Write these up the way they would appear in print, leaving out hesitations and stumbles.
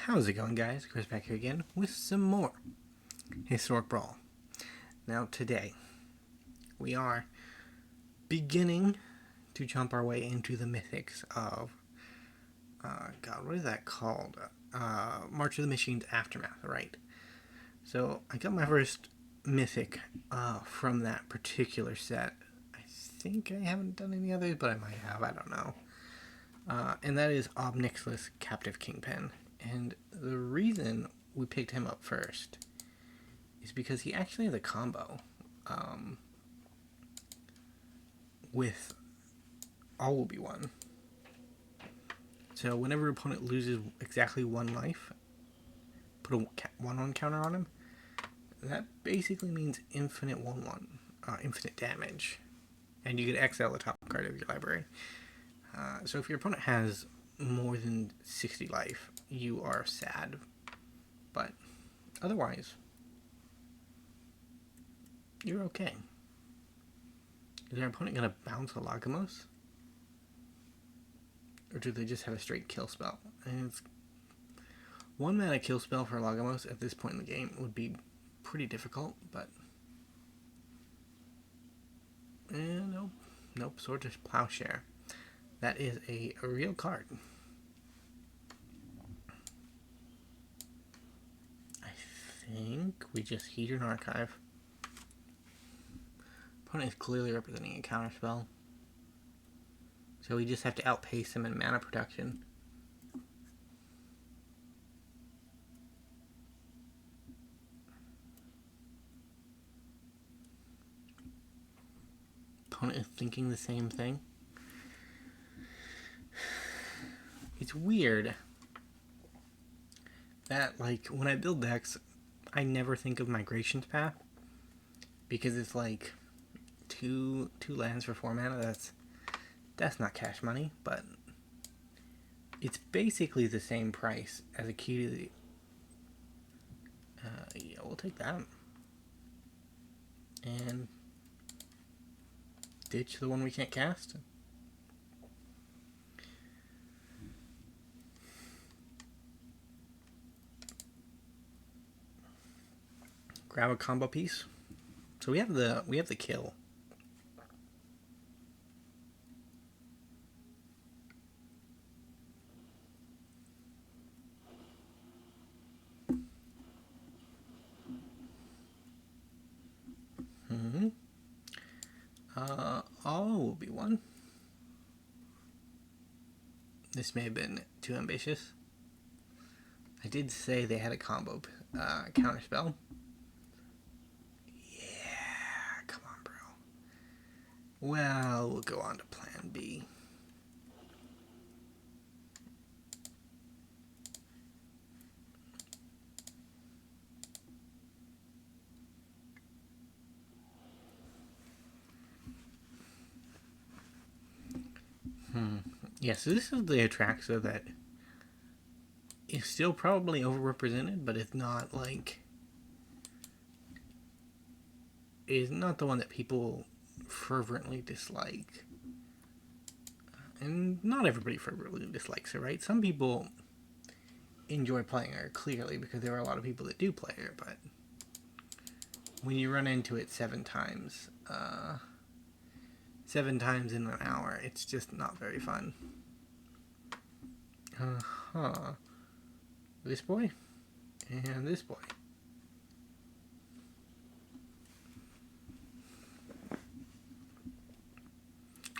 How's it going, guys? Chris back here again with some more Historic Brawl. Now today, we are beginning to jump our way into the mythics of, God, what is that called? March of the Machines Aftermath, right? So, I got my first mythic from that particular set. I think I haven't done any others, but I might have, I don't know. And that is Nixilis, Captive Kingpin. And the reason we picked him up first is because he actually has a combo with All Will Be One. So whenever your opponent loses exactly one life, put a 1/1 counter on him. That basically means infinite 1/1, infinite damage. And you can exile the top card of your library. So if your opponent has more than 60 life, you are sad. But otherwise, you're okay. Is your opponent going to bounce a Lagomos? Or do they just have a straight kill spell? And it's 1 mana kill spell for Lagomos at this point in the game would be pretty difficult, but nope, Swordfish Plowshare. That is a real card. I think we just Hedron Archive. Opponent is clearly representing a counterspell. So we just have to outpace him in mana production. Opponent is thinking the same thing. It's weird that, like, when I build decks, I never think of Migration's Path, because it's like two lands for 4 mana. That's not cash money, but it's basically the same price as a key to the. Yeah, we'll take that and ditch the one we can't cast. Grab a combo piece. So we have the kill. All will be one. This may have been too ambitious. I did say they had a combo counterspell. Yeah, come on, bro. Well, we'll go on to plan B. Yeah, so this is the Atraxa that is still probably overrepresented, but it's not like... is not the one that people fervently dislike. And not everybody fervently dislikes her, right? Some people enjoy playing her, clearly, because there are a lot of people that do play her, but when you run into it 7 times, 7 times in an hour, it's just not very fun. This boy, and this boy.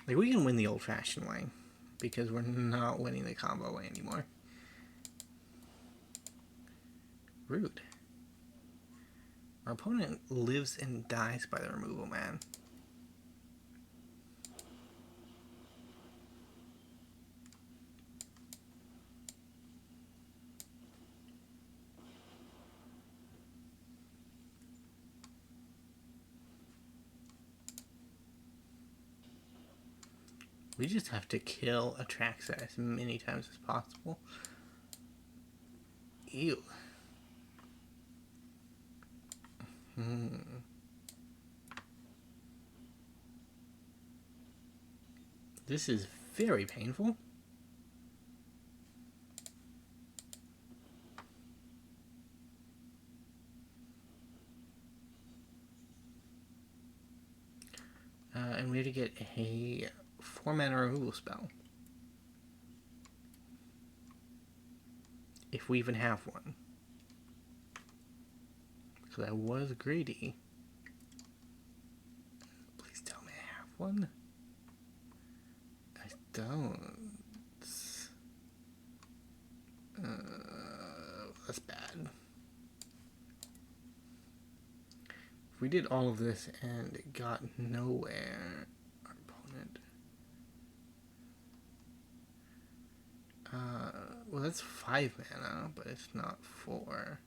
Like, we can win the old-fashioned way, because we're not winning the combo way anymore. Rude. Our opponent lives and dies by the removal man. We just have to kill Atraxa as many times as possible. Ew. This is very painful. here to get a 4-mana removal spell. If we even have one. Because I was greedy. Please tell me I have one. I don't. That's bad. If we did all of this and it got nowhere, our opponent... well, that's 5 mana, but it's not 4.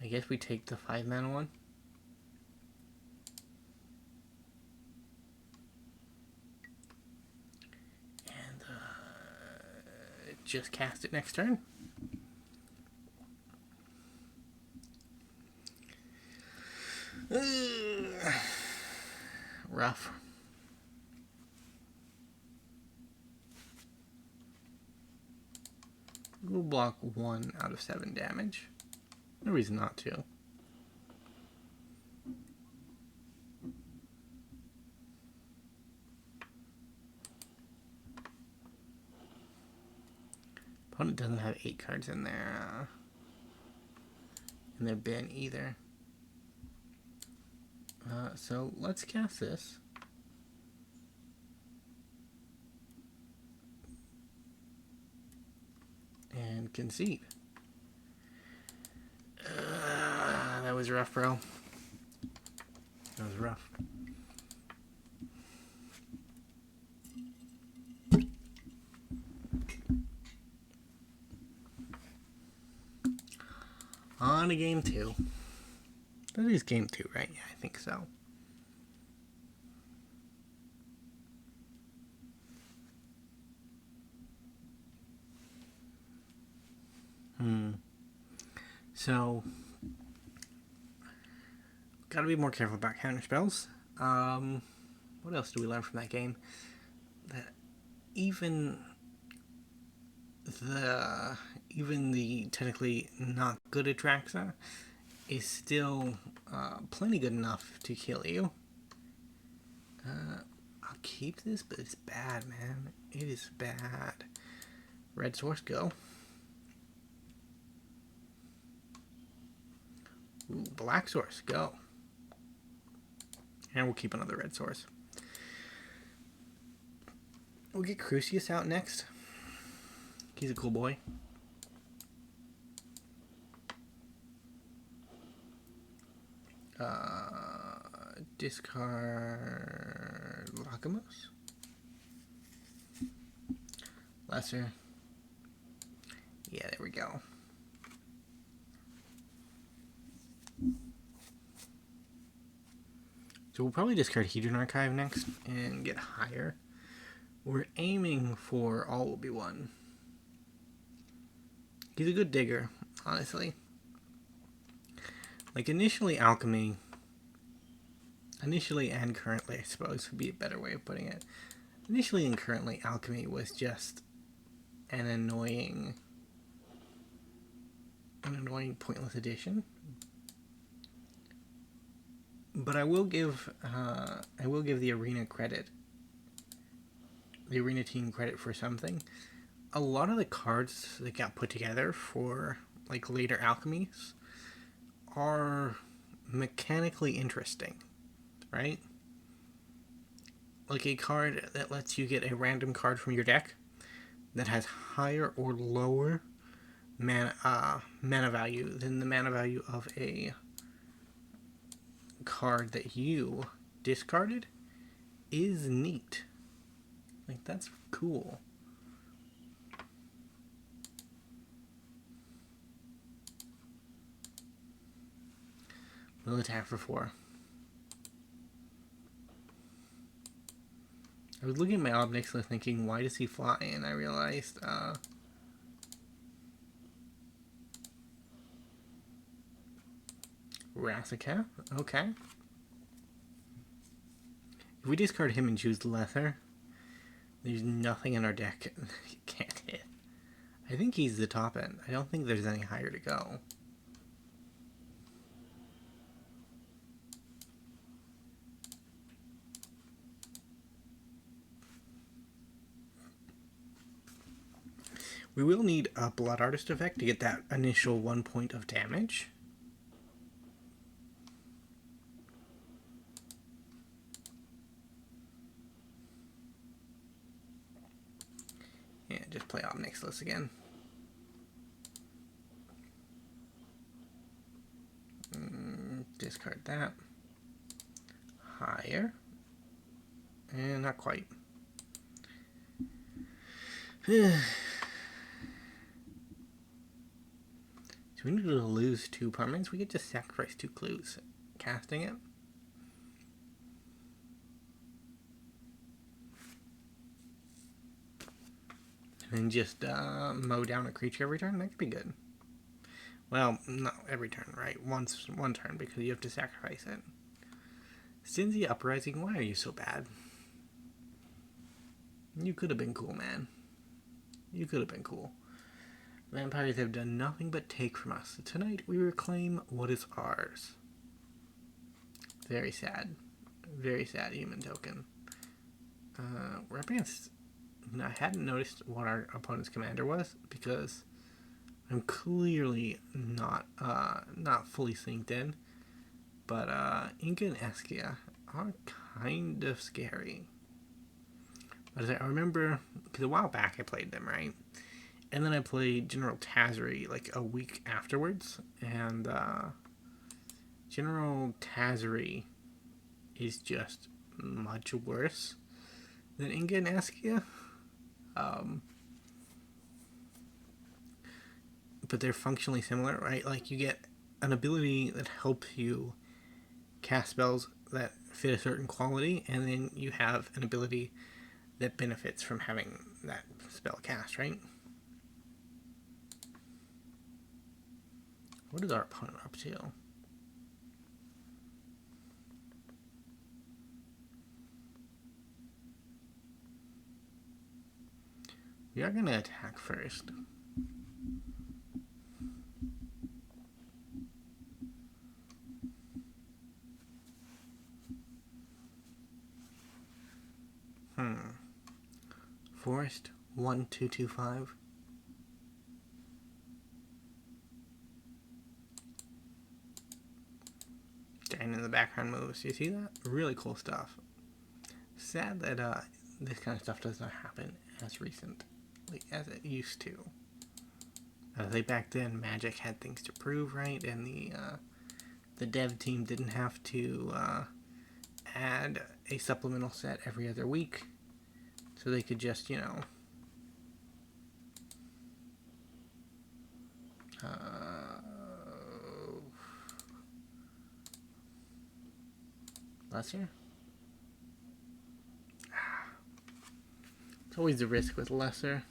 I guess we take the 5 mana one. And just cast it next turn. Rough. We'll block 1 out of 7 damage. No reason not to. Opponent doesn't have 8 cards in their bin either. So let's cast this. And concede. That was rough, bro. That was rough. On to game 2. That is game 2, right? Yeah, I think so. So, gotta be more careful about counter spells. What else do we learn from that game? That even the technically not good Atraxa is still plenty good enough to kill you. I'll keep this, but it's bad, man. It is bad. Red source, go. Ooh, black source, go. And we'll keep another red source. We'll get Crucias out next. He's a cool boy. Discard Lagomos. Lesser. Yeah, there we go. So we'll probably discard Hedron Archive next and get higher. We're aiming for all will be one. He's a good digger, honestly. Like initially and currently, I suppose would be a better way of putting it. Initially and currently, alchemy was just an annoying pointless addition. But I will give the arena credit. The arena team credit for something. A lot of the cards that got put together for like later alchemies are mechanically interesting, right? Like a card that lets you get a random card from your deck that has higher or lower mana value than the mana value of a card that you discarded is neat. Like, that's cool. We'll attack for 4. I was looking at my Nixilis thinking, why does he fly? And I realized, Razaketh? Okay. If we discard him and choose Lesser, there's nothing in our deck you can't hit. I think he's the top end. I don't think there's any higher to go. We will need a Blood Artist effect to get that initial 1 point of damage. Yeah, just play out Nixilis again. Discard that. Higher. And not quite. So we need to lose 2 permanents. We could just sacrifice 2 clues. Casting it. And then just mow down a creature every turn. That could be good. Well, not every turn, right? One turn, because you have to sacrifice it. Stingy Uprising, why are you so bad? You could have been cool, man. You could have been cool. Vampires have done nothing but take from us. Tonight, we reclaim what is ours. Very sad. Very sad human token. We're up against... I hadn't noticed what our opponent's commander was, because I'm clearly not fully synced in. But Inca and Eskia are kind of scary. But I remember, because a while back I played them, right? And then I played General Tazri like a week afterwards. And General Tazri is just much worse than Inca and Eskia. But they're functionally similar, right? Like, you get an ability that helps you cast spells that fit a certain quality, and then you have an ability that benefits from having that spell cast, right? What is our opponent up to? We are going to attack first. Forest 1-2-2-5. Giant in the background moves. You see that? Really cool stuff. Sad that this kind of stuff does not happen as recently as it used to. Like back then, Magic had things to prove, right? And the dev team didn't have to add a supplemental set every other week. So they could just, you know, lesser? It's always the risk with lesser.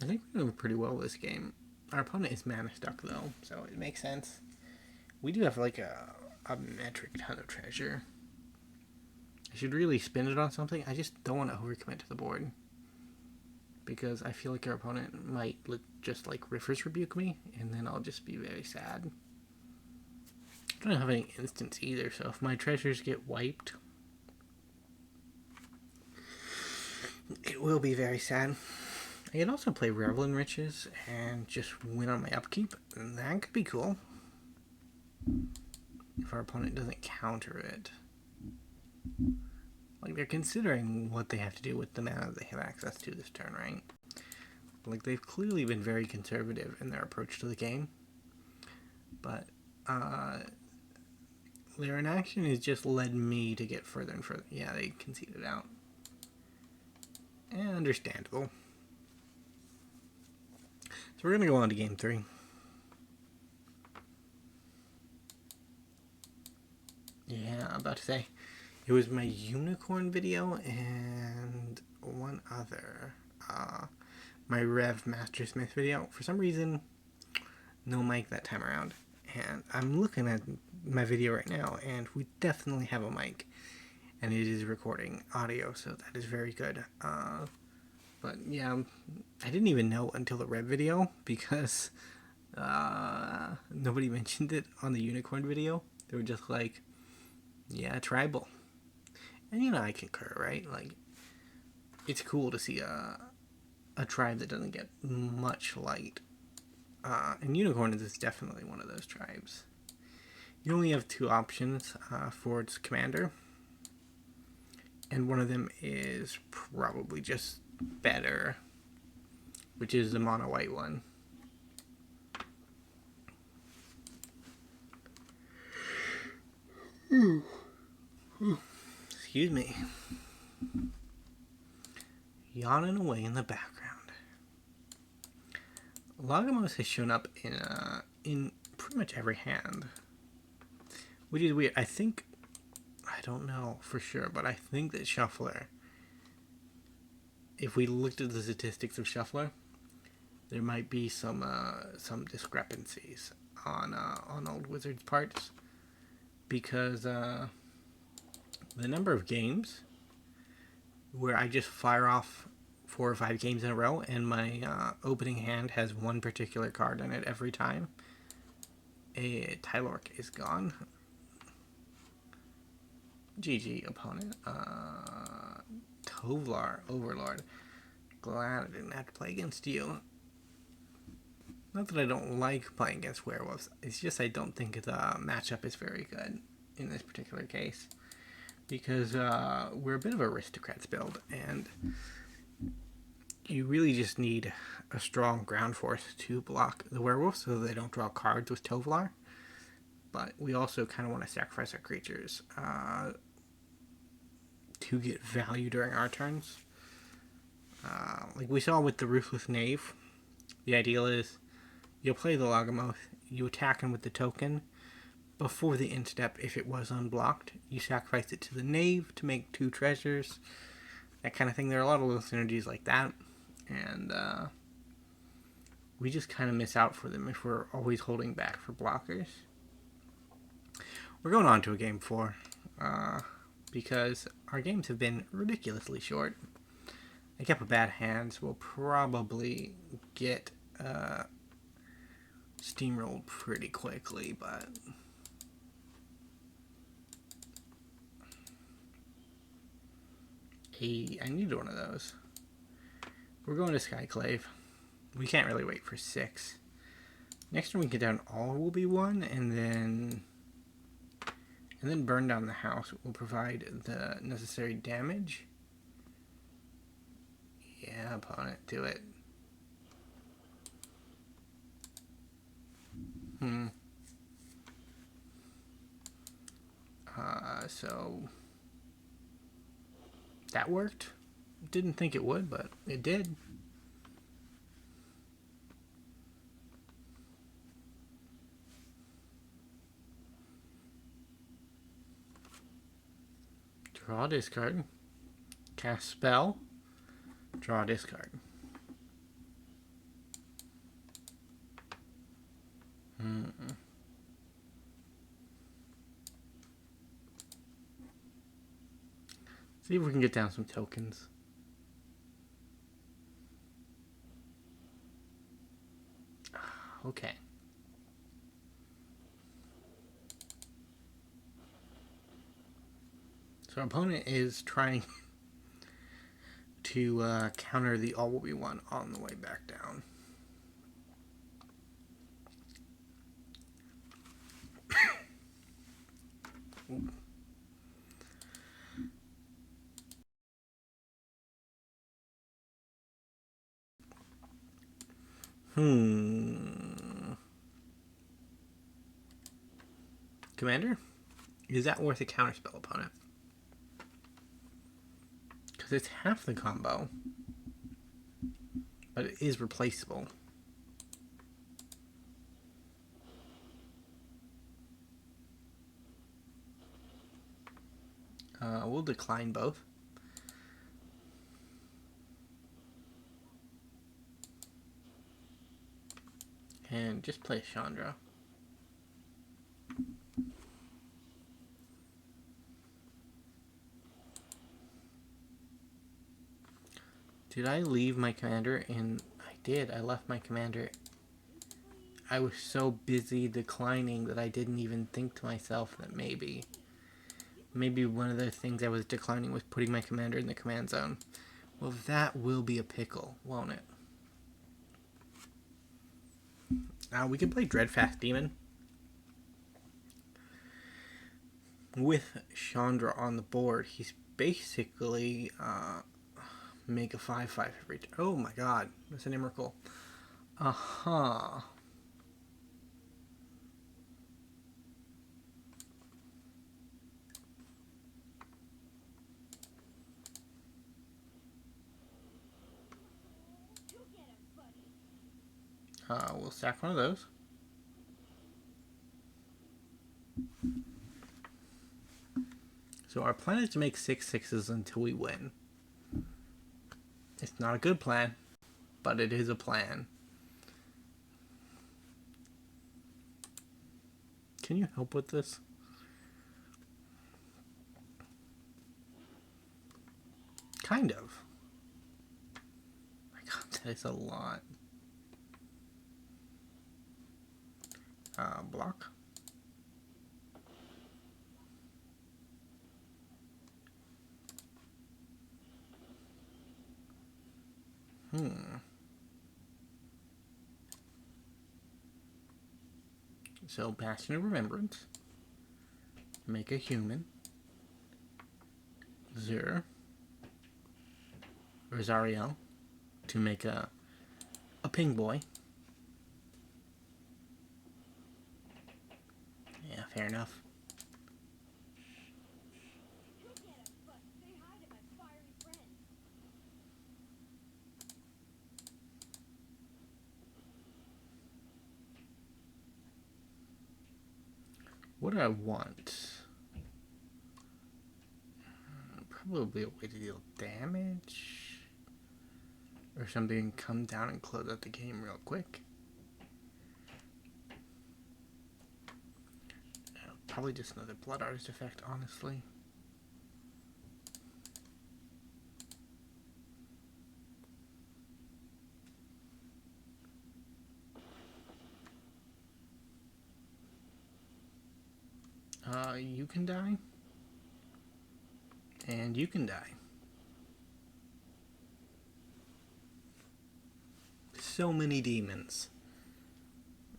I think we're doing pretty well this game. Our opponent is mana stuck though, so it makes sense. We do have like a metric ton of treasure. I should really spend it on something. I just don't want to overcommit to the board, because I feel like our opponent might just like Riffers Rebuke me, and then I'll just be very sad. I don't have any instants either, so if my treasures get wiped, it will be very sad. I can also play Revel in Riches and just win on my upkeep, and that could be cool. If our opponent doesn't counter it. Like, they're considering what they have to do with the mana they have access to this turn, right? Like, they've clearly been very conservative in their approach to the game. But, their inaction has just led me to get further and further. Yeah, they conceded out. Understandable. So we're going to go on to game 3. Yeah, I'm about to say. It was my unicorn video and one other. My Rev Mastersmith video. For some reason, no mic that time around. And I'm looking at my video right now, and we definitely have a mic. and it is recording audio, so that is very good. But yeah, I didn't even know until the Red video, because nobody mentioned it on the Unicorn video. They were just like, yeah, tribal. And you know, I concur, right? Like, it's cool to see a tribe that doesn't get much light. And Unicorn is definitely one of those tribes. You only have two options for its commander. And one of them is probably just better, which is the mono white one. Excuse me. Yawning away in the background. Lagomos has shown up in pretty much every hand, which is weird. I don't know for sure, but I think that Shuffler, if we looked at the statistics of Shuffler, there might be some discrepancies on Old Wizard's parts, because the number of games where I just fire off 4 or 5 games in a row and my opening hand has one particular card in it every time, a Tylork is gone. GG, opponent. Tovlar, Overlord. Glad I didn't have to play against you. Not that I don't like playing against werewolves, it's just I don't think the matchup is very good in this particular case. Because we're a bit of aristocrats build, and you really just need a strong ground force to block the werewolves so they don't draw cards with Tovlar. But we also kind of want to sacrifice our creatures to get value during our turns. Like we saw with the Ruthless Knave, the ideal is you'll play the Lagomos, you attack him with the token. Before the instep, if it was unblocked, you sacrifice it to the Knave to make 2 treasures. That kind of thing. There are a lot of little synergies like that. And we just kind of miss out for them if we're always holding back for blockers. We're going on to a game 4. Because our games have been ridiculously short. I kept a bad hand, so we'll probably get steamrolled pretty quickly, but I need one of those. We're going to Skyclave. We can't really wait for 6. Next time we get down all will be 1, and then burn down the house will provide the necessary damage. Yeah, opponent, do it. So that worked. Didn't think it would, but it did. Draw, discard. Cast spell. Draw, discard. See if we can get down some tokens. Okay. So our opponent is trying to counter the all will be one on the way back down. Commander? Is that worth a counterspell, opponent? Because it's half the combo. But it is replaceable. We'll decline both. And just play Chandra. Did I leave my commander in? I did. I left my commander. I was so busy declining that I didn't even think to myself that maybe one of the things I was declining was putting my commander in the command zone. Well, that will be a pickle, won't it? We can play Dreadfeast Demon with Chandra on the board. He's basically make a 5/5 every turn. Oh my god, that's an Emrakul. We'll sack one of those. So our plan is to make 6/6s until we win. It's not a good plan, but it is a plan. Can you help with this? Kind of. My god, that is a lot. Block. So, Bastion of Remembrance. Make a human. Zariel. To make a ping boy. Yeah, fair enough. What do I want? Probably a way to deal damage. Or something, come down and close out the game real quick. Probably just another Blood Artist effect, honestly. You can die. And you can die. So many demons.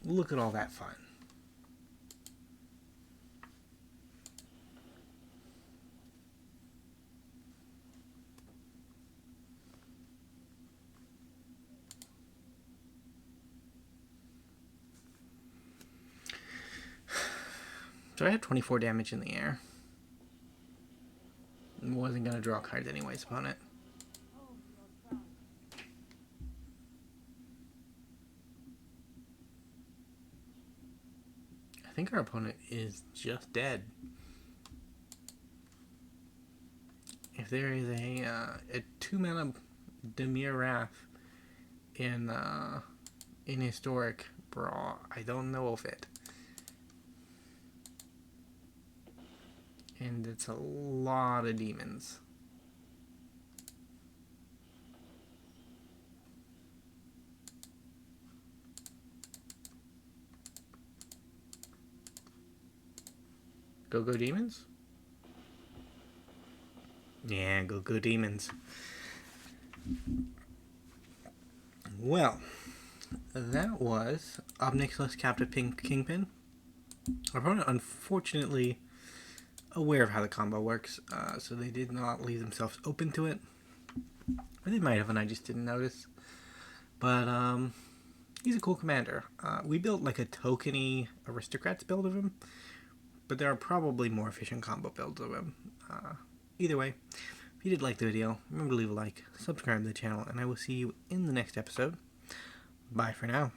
Look at all that fun. So I had 24 damage in the air. Wasn't going to draw cards anyways upon it. I think our opponent is just dead. If there is a 2-mana Dimir Wrath in Historic Brawl, I don't know of it. And it's a lot of demons. Go demons? Yeah, go demons. Well, that was Nixilis Captive Kingpin. Our opponent, unfortunately, aware of how the combo works, so they did not leave themselves open to it. Or they might have, and I just didn't notice. But he's a cool commander. We built like a tokeny aristocrats build of him, but there are probably more efficient combo builds of him. Either way, if you did like the video, remember to leave a like, subscribe to the channel, and I will see you in the next episode. Bye for now.